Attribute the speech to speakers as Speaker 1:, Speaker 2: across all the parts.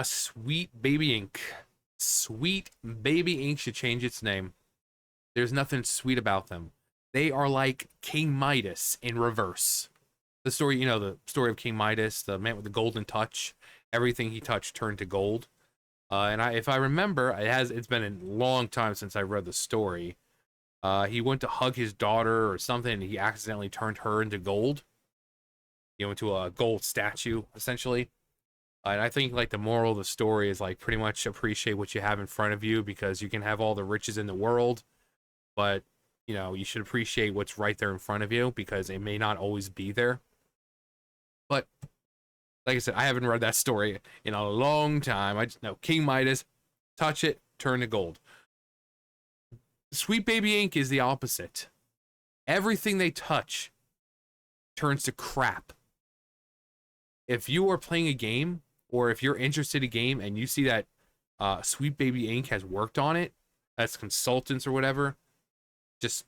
Speaker 1: Sweet Baby Inc. Sweet Baby Inc. should change its name. There's nothing sweet about them. They are like King Midas in reverse. The story, the story of King Midas, the man with the golden touch. Everything he touched turned to gold. If I remember, it's been a long time since I read the story. He went to hug his daughter or something, and he accidentally turned her into gold. Into a gold statue, essentially. And I think like the moral of the story is like pretty much appreciate what you have in front of you, because you can have all the riches in the world, but you should appreciate what's right there in front of you, because it may not always be there. But like I said, I haven't read that story in a long time. I just know King Midas, touch it, turn to gold. Sweet Baby Inc. is the opposite. Everything they touch turns to crap. If you are playing a game, or if you're interested in a game and you see that Sweet Baby Inc. has worked on it as consultants or whatever, just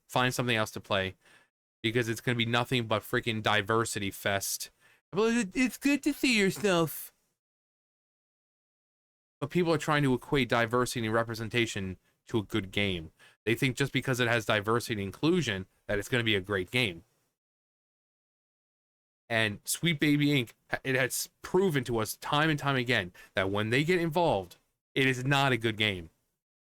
Speaker 1: find something else to play, because it's going to be nothing but freaking diversity fest. It's good to see yourself. But people are trying to equate diversity and representation to a good game. They think just because it has diversity and inclusion that it's going to be a great game. And Sweet Baby Inc., it has proven to us time and time again that when they get involved, it is not a good game.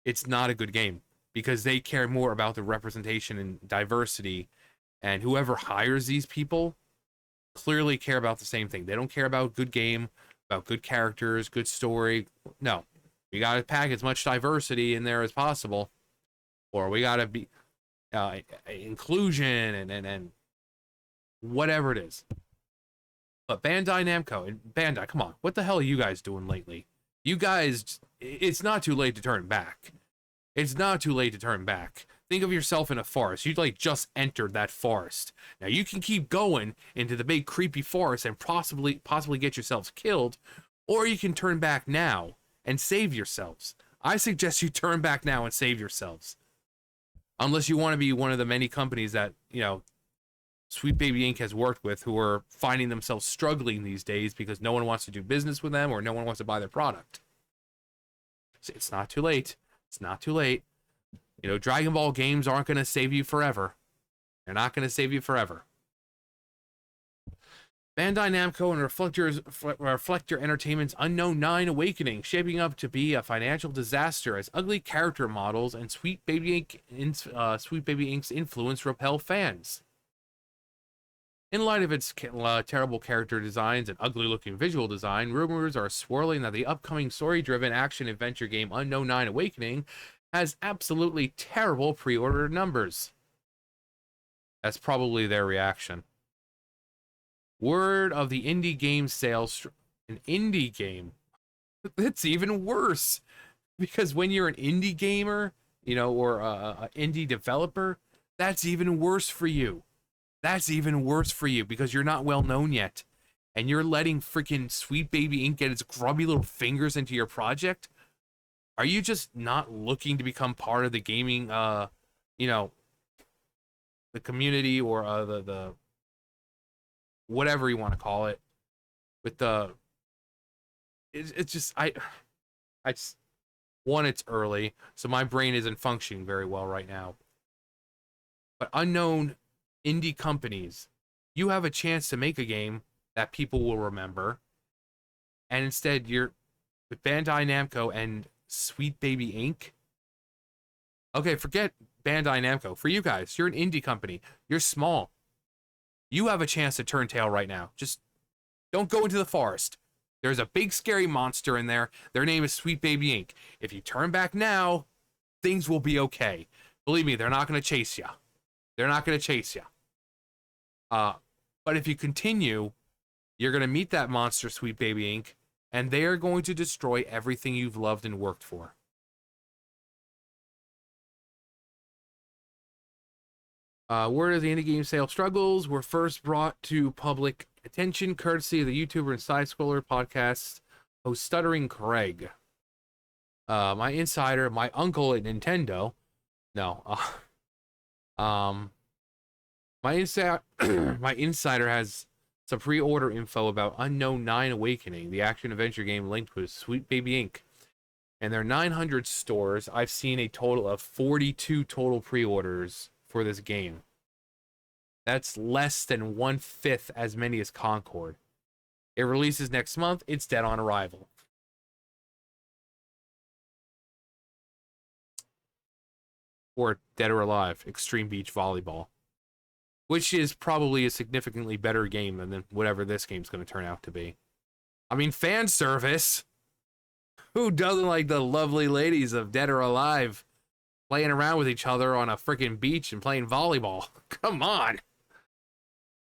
Speaker 1: It's not a good game, because they care more about the representation and diversity, and whoever hires these people clearly care about the same thing. They don't care about good game, about good characters, good story. No, we got to pack as much diversity in there as possible, or we got to be inclusion and whatever it is. But Bandai Namco, and Bandai, come on, what the hell are you guys doing lately? You guys, it's not too late to turn back. It's not too late to turn back. Think of yourself in a forest. You like just entered that forest. Now you can keep going into the big creepy forest and possibly get yourselves killed, or you can turn back now and save yourselves. I suggest you turn back now and save yourselves. Unless you want to be one of the many companies that, Sweet Baby Inc. has worked with, who are finding themselves struggling these days because no one wants to do business with them, or no one wants to buy their product. So it's not too late. It's not too late. Dragon Ball games aren't going to save you forever. They're not going to save you forever. Bandai Namco and Reflector Entertainment's Unknown 9 Awakening, shaping up to be a financial disaster as ugly character models and Sweet Baby Inc.'s influence repel fans. In light of its terrible character designs and ugly-looking visual design, rumors are swirling that the upcoming story-driven action-adventure game Unknown 9 Awakening has absolutely terrible pre-order numbers. That's probably their reaction. Word of the indie game sales... An indie game? That's even worse. Because when you're an indie gamer, or an indie developer, that's even worse for you. That's even worse for you, because you're not well known yet. And you're letting freaking Sweet Baby Inc. get its grubby little fingers into your project? Are you just not looking to become part of the gaming, the community, or the whatever you want to call it? With the... It's just... I just... One, it's early, so my brain isn't functioning very well right now. But unknown... indie companies, you have a chance to make a game that people will remember, and instead you're with Bandai Namco and Sweet Baby Inc. Okay, forget Bandai Namco. For you guys, you're an indie company. You're small. You have a chance to turn tail right now. Just don't go into the forest. There's a big scary monster in there. Their name is Sweet Baby Inc. If you turn back now, things will be okay. Believe me, they're not going to chase you. They're not going to chase you. But if you continue, you're going to meet that monster, Sweet Baby Inc., and they are going to destroy everything you've loved and worked for. Word of the indie game sale struggles were first brought to public attention courtesy of the YouTuber and Side-Scroller podcast host Stuttering Craig. My insider, my uncle at Nintendo, my insider has some pre-order info about Unknown 9 Awakening, the action-adventure game linked with Sweet Baby Inc. And there are 900 stores. I've seen a total of 42 total pre-orders for this game. That's less than 1/5 as many as Concord. It releases next month. It's dead on arrival. Or Dead or Alive, Extreme Beach Volleyball. Which is probably a significantly better game than whatever this game's going to turn out to be. I mean, fan service. Who doesn't like the lovely ladies of Dead or Alive playing around with each other on a freaking beach and playing volleyball? Come on.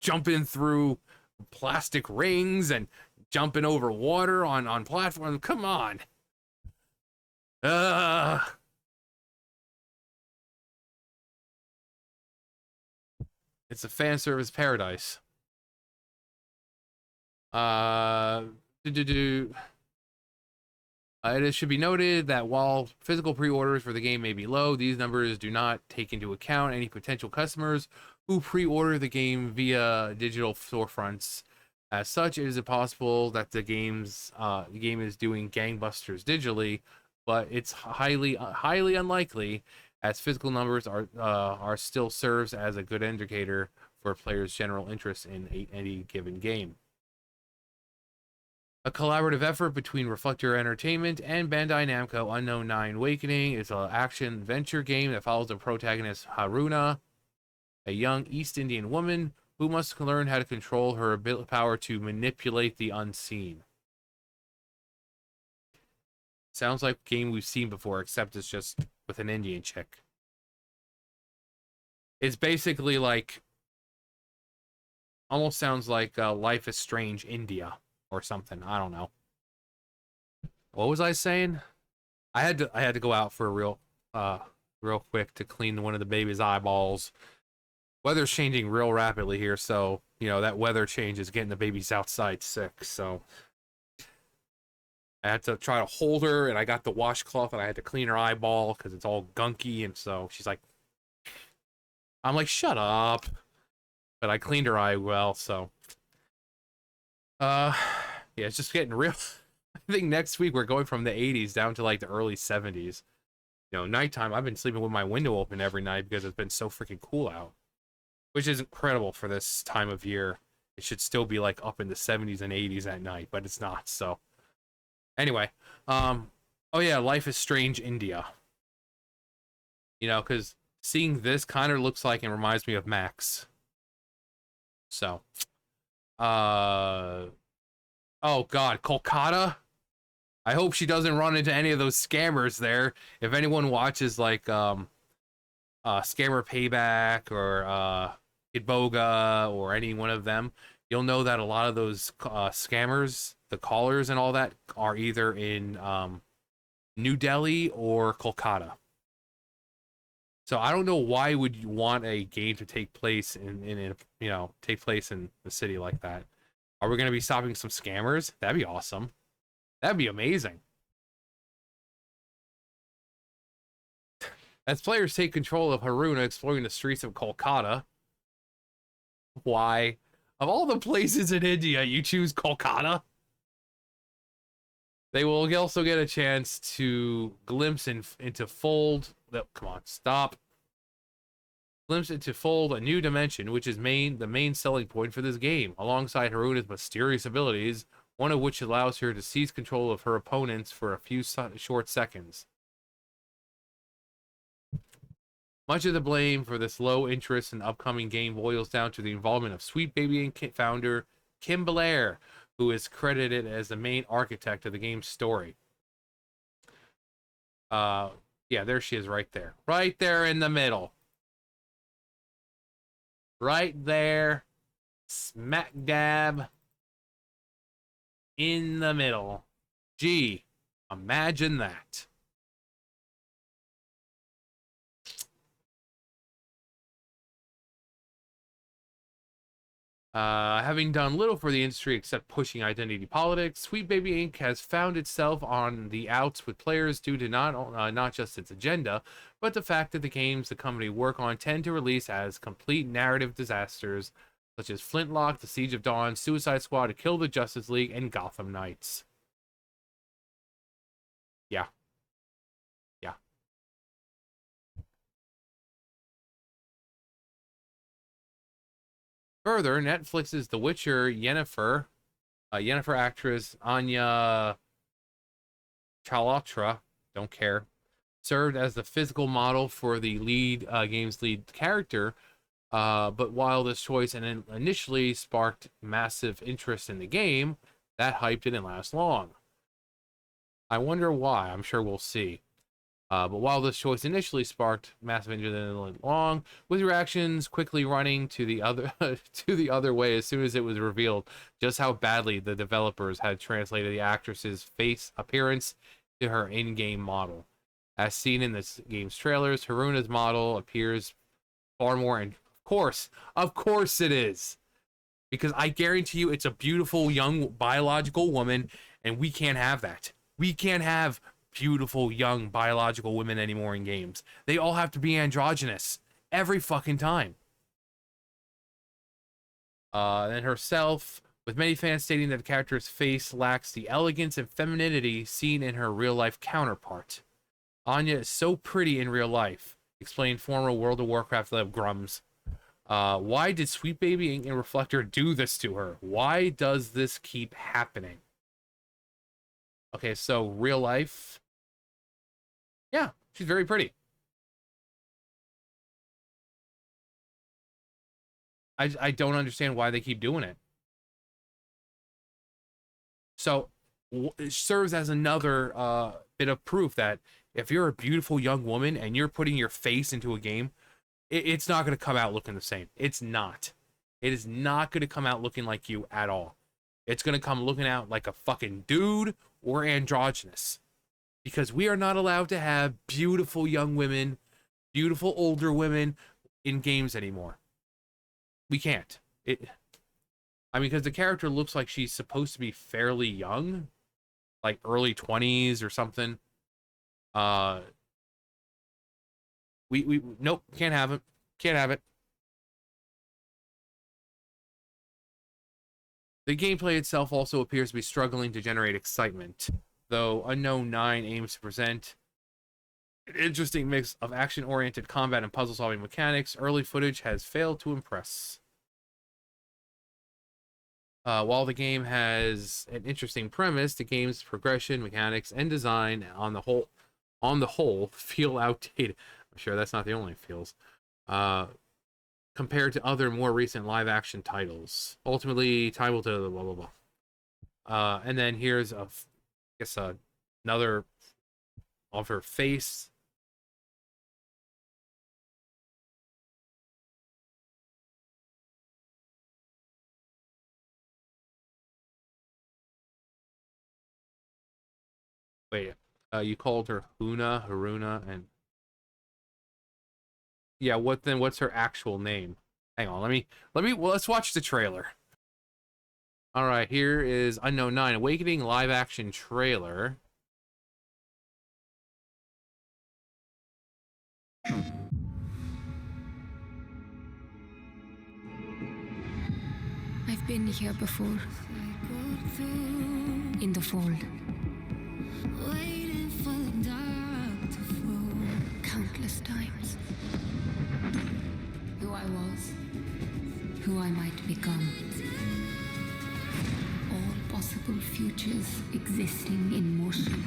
Speaker 1: Jumping through plastic rings and jumping over water on platforms. Come on. It's a fan service paradise. It should be noted that while physical pre-orders for the game may be low, these numbers do not take into account any potential customers who pre-order the game via digital storefronts. As such, it is possible that the game is doing gangbusters digitally, but it's highly unlikely, as physical numbers are still serves as a good indicator for a player's general interest in any given game. A collaborative effort between Reflector Entertainment and Bandai Namco, Unknown 9 Awakening is an action-adventure game that follows the protagonist Haruna, a young East Indian woman who must learn how to control her power to manipulate the unseen. Sounds like a game we've seen before, except it's just with an Indian chick. It's basically like... almost sounds like Life is Strange India. Or something. I don't know. What was I saying? I had to go out for a real quick to clean one of the baby's eyeballs. Weather's changing real rapidly here, so you know that weather change is getting the babies outside sick. So I had to try to hold her, and I got the washcloth, and I had to clean her eyeball because it's all gunky, and so she's like, I'm like, shut up. But I cleaned her eye well, so. Yeah, it's just getting real. I think next week we're going from the 80s down to like the early 70s. You know, nighttime, I've been sleeping with my window open every night because it's been so freaking cool out. Which is incredible for this time of year. It should still be like up in the 70s and 80s at night, but it's not, so. Anyway, oh yeah, Life is Strange India. You know, because seeing this kind of looks like and reminds me of Max. So. Oh god, Kolkata? I hope she doesn't run into any of those scammers there. If anyone watches like Scammer Payback or Idboga or any one of them, you'll know that a lot of those scammers, the callers and all that, are either in New Delhi or Kolkata. So I don't know why would you want a game to take place in a city like that. Are we going to be stopping some scammers? That'd be awesome. That'd be amazing. As players take control of Haruna exploring the streets of Kolkata. Why? Of all the places in India, you choose Kolkata? They will also get a chance to glimpse into fold... Come on, stop. Glimpse into fold a new dimension, which is the main selling point for this game, alongside Haruna's mysterious abilities, one of which allows her to seize control of her opponents for a few short seconds. Much of the blame for this low interest in upcoming game boils down to the involvement of Sweet Baby Inc. founder Kim Blair, who is credited as the main architect of the game's story. Yeah, there she is right there. Right there in the middle. Right there. Smack dab. In the middle. Gee, imagine that. Having done little for the industry except pushing identity politics, Sweet Baby Inc. has found itself on the outs with players due to not just its agenda, but the fact that the games the company work on tend to release as complete narrative disasters such as Flintlock, The Siege of Dawn, Suicide Squad, To Kill the Justice League, and Gotham Knights. Yeah. Yeah. Further, Netflix's The Witcher, Yennefer actress Anya Chalotra, don't care, served as the physical model for the game's lead character. But while this choice initially sparked massive interest in the game, that hype didn't last long. I wonder why. I'm sure we'll see. But while this choice initially sparked massive interest in long, with reactions quickly running to the other to the other way as soon as it was revealed just how badly the developers had translated the actress's face appearance to her in-game model. As seen in this game's trailers, Haruna's model appears far more, and of course it is, because I guarantee you it's a beautiful young biological woman, and we can't have that. We can't have beautiful young biological women anymore in games. They all have to be androgynous every fucking time. And herself, with many fans stating that the character's face lacks the elegance and femininity seen in her real-life counterpart. Anya is so pretty in real life, explained former World of Warcraft dev Grums. Why did Sweet Baby and Reflector do this to her? Why does this keep happening? Okay, so real life. Yeah, she's very pretty. I don't understand why they keep doing it. So it serves as another bit of proof that if you're a beautiful young woman and you're putting your face into a game, it's not going to come out looking the same. It's not. It is not going to come out looking like you at all. It's going to come looking out like a fucking dude or androgynous. Because we are not allowed to have beautiful young women, beautiful older women in games anymore. We can't. I mean, because the character looks like she's supposed to be fairly young, like early 20s or something. Nope, can't have it. Can't have it. The gameplay itself also appears to be struggling to generate excitement, though Unknown 9 aims to present an interesting mix of action-oriented combat and puzzle-solving mechanics. Early footage has failed to impress. While the game has an interesting premise, the game's progression, mechanics, and design on the whole feel outdated. I'm sure that's not the only feels. Compared to other more recent live-action titles. Ultimately, time will tell, blah, blah, blah. And then here's another of her face. Wait, you called her Haruna, and yeah, what's her actual name? Hang on, let's watch the trailer. All right, here is Unknown 9 Awakening live action trailer.
Speaker 2: I've been here before. In the fold. Waiting for the dark to fall. Countless times. Who I was. Who I might become. All possible futures existing in motion.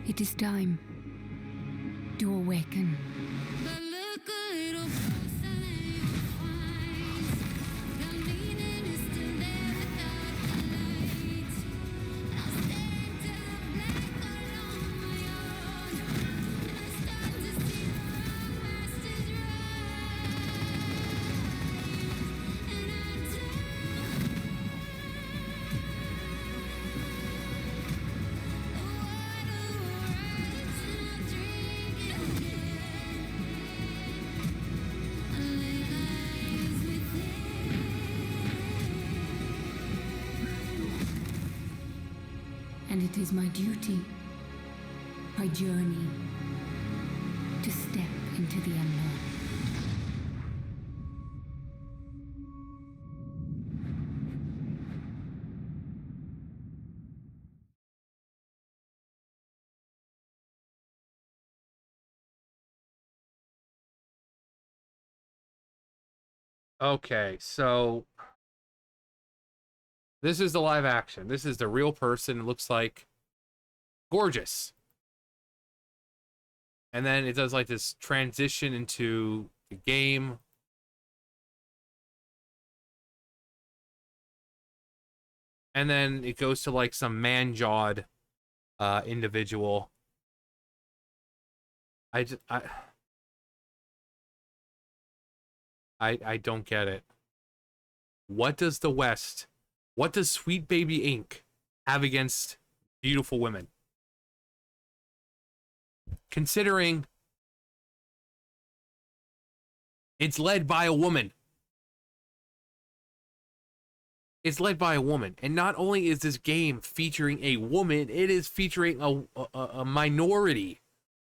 Speaker 2: It is time to awaken. And it is my duty, my journey, to step into the unknown.
Speaker 1: Okay, so this is the live action. This is the real person. It looks like gorgeous. And then it does like this transition into the game. And then it goes to like some man-jawed individual. I don't get it. What does the West, what does Sweet Baby Inc. have against beautiful women? Considering it's led by a woman. It's led by a woman. And not only is this game featuring a woman, it is featuring a minority.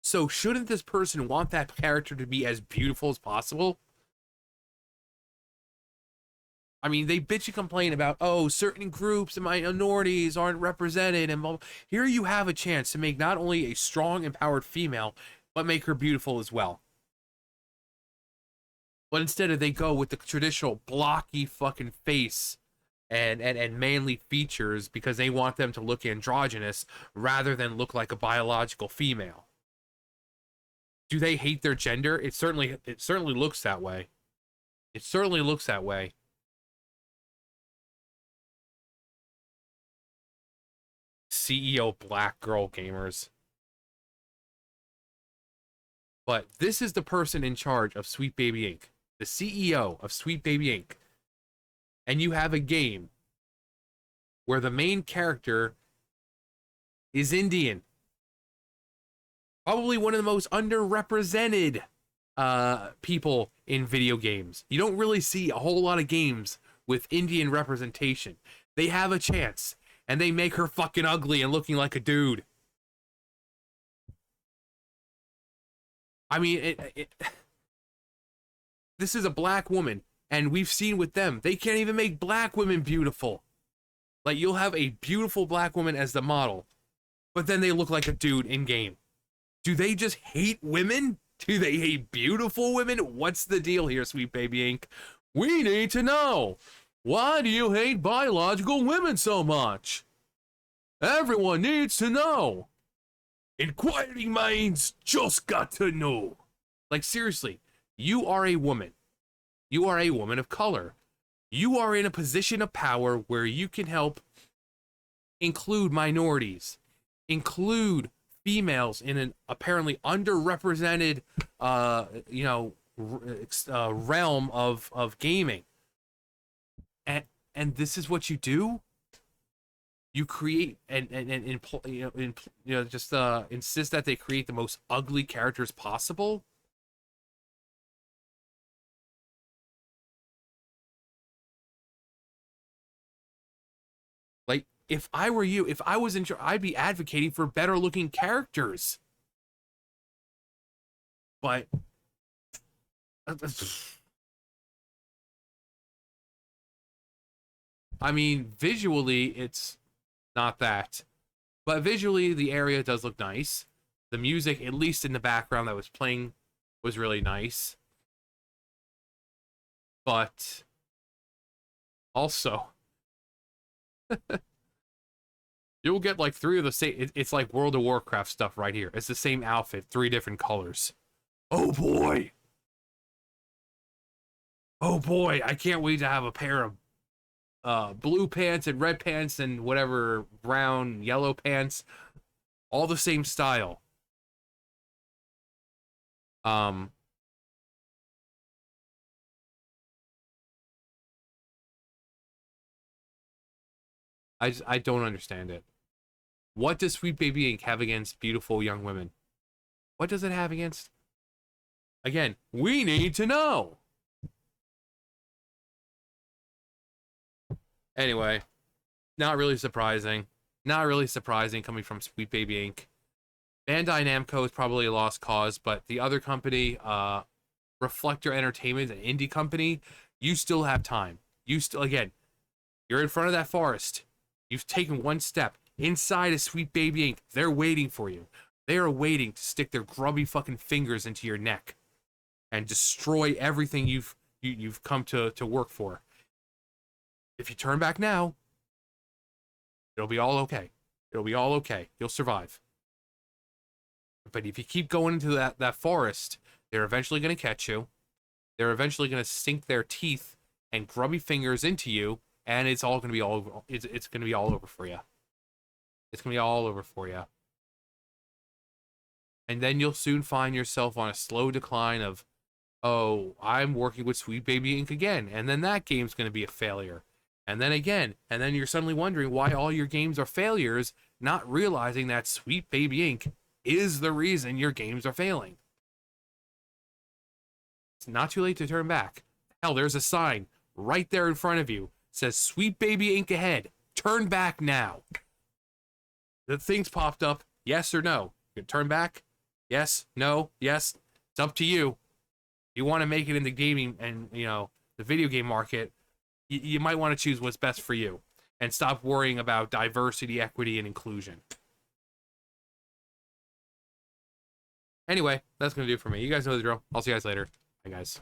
Speaker 1: So shouldn't this person want that character to be as beautiful as possible? I mean, they bitch and complain about, oh, certain groups and minorities aren't represented, and blah, blah. Here you have a chance to make not only a strong, empowered female, but make her beautiful as well. But instead they go with the traditional blocky fucking face and manly features because they want them to look androgynous rather than look like a biological female. Do they hate their gender? It certainly looks that way. It certainly looks that way. CEO Black Girl Gamers. But this is the person in charge of Sweet Baby Inc. The CEO of Sweet Baby Inc. And you have a game where the main character is Indian. Probably one of the most underrepresented people in video games. You don't really see a whole lot of games with Indian representation. They have a chance, and they make her fucking ugly and looking like a dude. I mean, this is a black woman, and we've seen with them, they can't even make black women beautiful. Like, you'll have a beautiful black woman as the model, but then they look like a dude in game. Do they just hate women? Do they hate beautiful women? What's the deal here, Sweet Baby Inc.? We need to know. Why do you hate biological women so much? Everyone needs to know. Inquiring minds just got to know. Like, seriously, you are a woman. You are a woman of color. You are in a position of power where you can help include minorities, include females in an apparently underrepresented, realm of gaming. And this is what you do? You create just insist that they create the most ugly characters possible. Like, if I were you, if I was in charge, I'd be advocating for better looking characters. But I mean, visually, it's not that. But visually, the area does look nice. The music, at least in the background that was playing, was really nice. But also, you'll get like three of the same. It's like World of Warcraft stuff right here. It's the same outfit, 3 different colors. Oh boy. Oh boy, I can't wait to have a pair of blue pants and red pants and whatever brown, yellow pants, all the same style. I don't understand it. What does Sweet Baby Inc. have against beautiful young women? What does it have against? Again, we need to know. Anyway, not really surprising. Not really surprising coming from Sweet Baby Inc. Bandai Namco is probably a lost cause, but the other company, Reflector Entertainment, an indie company, you still have time. You still, again, you're in front of that forest. You've taken one step. Inside of Sweet Baby Inc., they're waiting for you. They are waiting to stick their grubby fucking fingers into your neck and destroy everything you've come to work for. If you turn back now, it'll be all okay. It'll be all okay. You'll survive. But if you keep going into that forest, they're eventually going to catch you. They're eventually going to sink their teeth and grubby fingers into you, and it's all going to be all over. It's going to be all over for you. It's going to be all over for you. And then you'll soon find yourself on a slow decline of, oh, I'm working with Sweet Baby Inc. again. And then that game's going to be a failure. And then again. And then you're suddenly wondering why all your games are failures, not realizing that Sweet Baby Inc. is the reason your games are failing. It's not too late to turn back. Hell, there's a sign right there in front of you. It says Sweet Baby Inc. ahead. Turn back now. The thing's popped up. Yes or no? You can turn back? Yes? No? Yes? It's up to you. You want to make it in the gaming and, the video game market, you might want to choose what's best for you and stop worrying about diversity, equity, and inclusion. Anyway, that's going to do it for me. You guys know the drill. I'll see you guys later. Bye, guys.